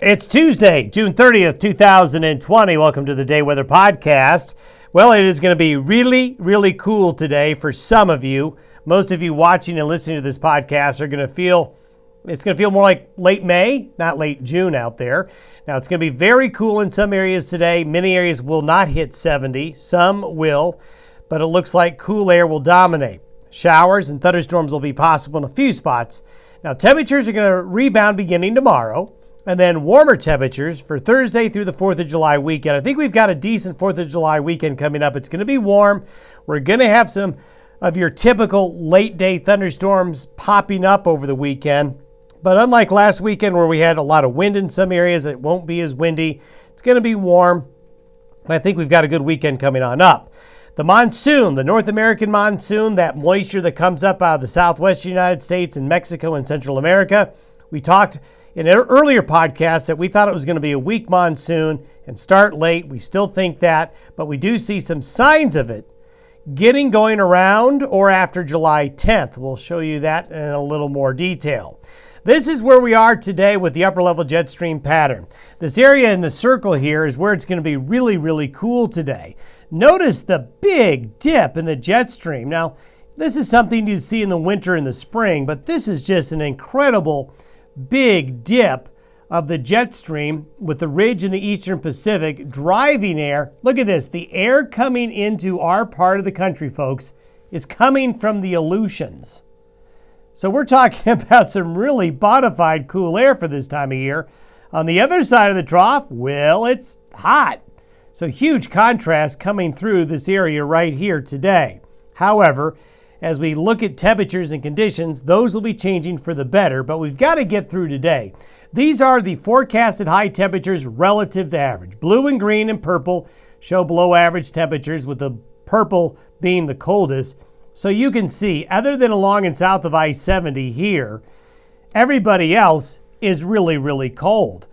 It's Tuesday, June 30th, 2020. Welcome to the Day Weather Podcast. Well, it is going to be really cool today for some of you. Most of you watching and listening to this podcast are going to feel, it's going to feel more like late May, not late June out there. Now, it's going to be very cool in some areas today. Many areas will not hit 70. Some will, but it looks like cool air will dominate. Showers and thunderstorms will be possible in a few spots. Now, temperatures are going to rebound beginning tomorrow. And then warmer temperatures for Thursday through the 4th of July weekend. I think we've got a decent 4th of July weekend coming up. It's going to be warm. We're going to have some of your typical late day thunderstorms popping up over the weekend. But unlike last weekend where we had a lot of wind in some areas, it won't be as windy. It's going to be warm. And I think we've got a good weekend coming on up. The monsoon, the North American monsoon, that moisture that comes up out of the southwestern United States and Mexico and Central America. We talked in an earlier podcast that we thought it was going to be a weak monsoon and start late. We still think that, but we do see some signs of it getting going around or after July 10th. We'll show you that in a little more detail. This is where we are today with the upper level jet stream pattern. This area in the circle here is where it's going to be really cool today. Notice the big dip in the jet stream. Now, this is something you'd see in the winter and the spring, but this is just an incredible big dip of the jet stream with the ridge in the eastern Pacific driving air. Look at this. The air coming into our part of the country, folks, is coming from the Aleutians. So we're talking about some really bona fide cool air for this time of year. On the other side of the trough, well, it's hot. So huge contrast coming through this area right here today. However, as we look at temperatures and conditions, those will be changing for the better, but we've got to get through today. These are the forecasted high temperatures relative to average. Blue and green and purple show below average temperatures, with the purple being the coldest. So you can see, other than along and south of I-70 here, everybody else is really cold.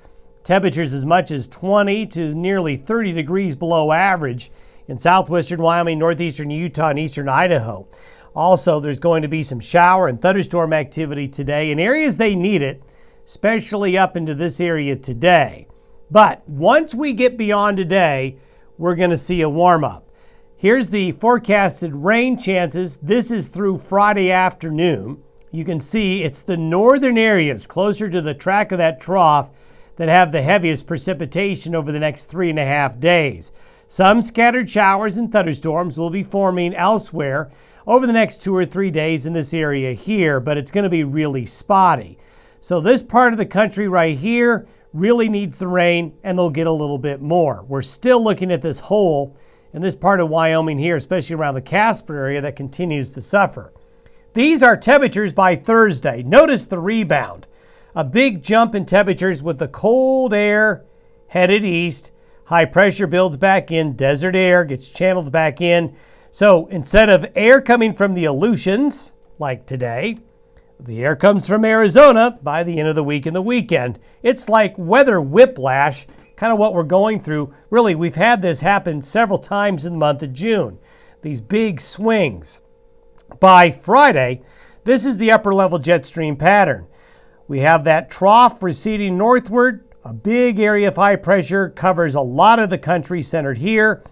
Temperatures as much as 20 to nearly 30 degrees below average in southwestern Wyoming, northeastern Utah, and eastern Idaho. Also, there's going to be some shower and thunderstorm activity today in areas they need it, especially up into this area today. But once we get beyond today, we're going to see a warm-up. Here's the forecasted rain chances. This is through Friday afternoon. You can see it's the northern areas closer to the track of that trough that have the heaviest precipitation over the next 3.5 days. Some scattered showers and thunderstorms will be forming elsewhere over the next 2 or 3 days in this area here, but it's going to be really spotty. So this part of the country right here really needs the rain, and they'll get a little bit more. We're still looking at this hole in this part of Wyoming here, especially around the Casper area, that continues to suffer. These are temperatures by Thursday. Notice the rebound. A big jump in temperatures with the cold air headed east. High pressure builds back in. Desert air gets channeled back in. So instead of air coming from the Aleutians, like today, the air comes from Arizona by the end of the week and the weekend. It's like weather whiplash, kind of what we're going through. Really, we've had this happen several times in the month of June. These big swings. By Friday, this is the upper level jet stream pattern. We have that trough receding northward. A big area of high pressure covers a lot of the country centered here.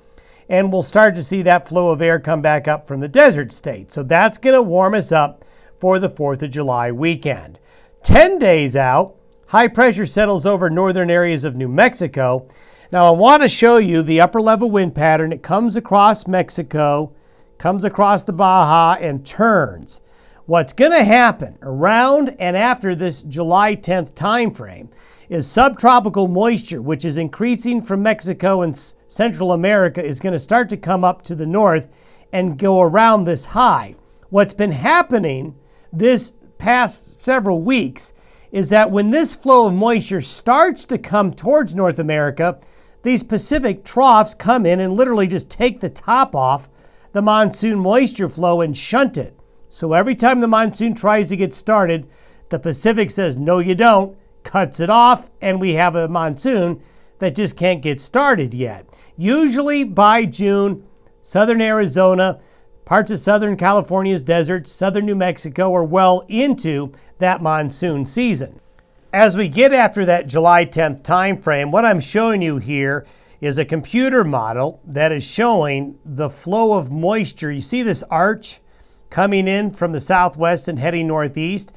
And we'll start to see that flow of air come back up from the desert state. So that's going to warm us up for the 4th of July weekend. 10 days out, high pressure settles over northern areas of New Mexico. Now, I want to show you the upper level wind pattern. It comes across Mexico, comes across the Baja, and turns. What's going to happen around and after this July 10th time frame is subtropical moisture, which is increasing from Mexico and Central America, is going to start to come up to the north and go around this high. What's been happening this past several weeks is that when this flow of moisture starts to come towards North America, these Pacific troughs come in and literally just take the top off the monsoon moisture flow and shunt it. So every time the monsoon tries to get started, the Pacific says, no, you don't, cuts it off, and we have a monsoon that just can't get started yet. Usually by June, southern Arizona, parts of southern California's deserts, southern New Mexico are well into that monsoon season. as we get after that July 10th time frame, what I'm showing you here is a computer model that is showing the flow of moisture. You see this arch coming in from the southwest and heading northeast?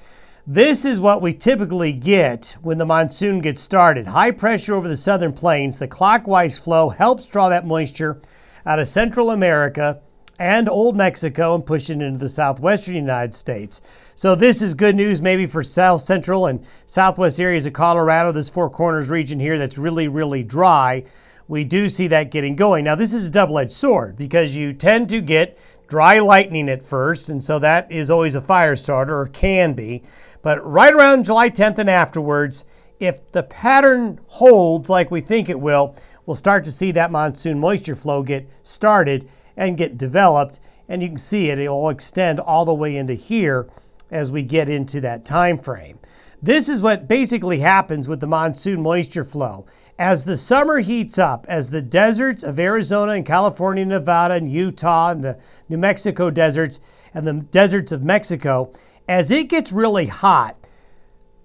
This is what we typically get when the monsoon gets started. High pressure over the southern plains. The clockwise flow helps draw that moisture out of Central America and Old Mexico and push it into the southwestern United States. So this is good news maybe for south central and southwest areas of Colorado, this Four Corners region here that's really, really dry. We do see that getting going. Now this is a double-edged sword because you tend to get dry lightning at first, and so that is always a fire starter, or can be. But right around July 10th and afterwards, if the pattern holds like we think it will, we'll start to see that monsoon moisture flow get started and get developed, and you can see it'll extend all the way into here as we get into that time frame. This is what basically happens with the monsoon moisture flow. As the summer heats up, as the deserts of Arizona and California, Nevada and Utah and the New Mexico deserts and the deserts of Mexico, as it gets really hot,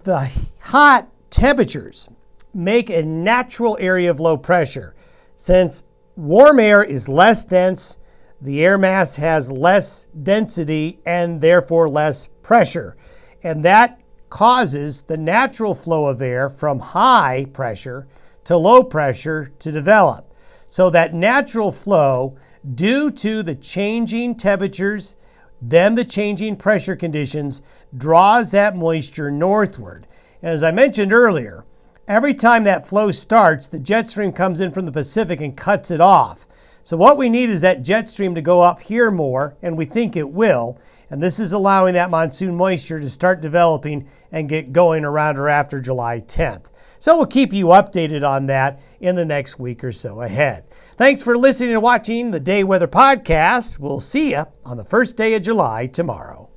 the hot temperatures make a natural area of low pressure. Since warm air is less dense, the air mass has less density and therefore less pressure. And that causes the natural flow of air from high pressure to low pressure to develop. So that natural flow, due to the changing temperatures, then the changing pressure conditions, draws that moisture northward. And as I mentioned earlier, every time that flow starts, the jet stream comes in from the Pacific and cuts it off. So what we need is that jet stream to go up here more, and we think it will. And this is allowing that monsoon moisture to start developing and get going around or after July 10th. So we'll keep you updated on that in the next week or so ahead. Thanks for listening and watching the Day Weather Podcast. We'll see you on the first day of July tomorrow.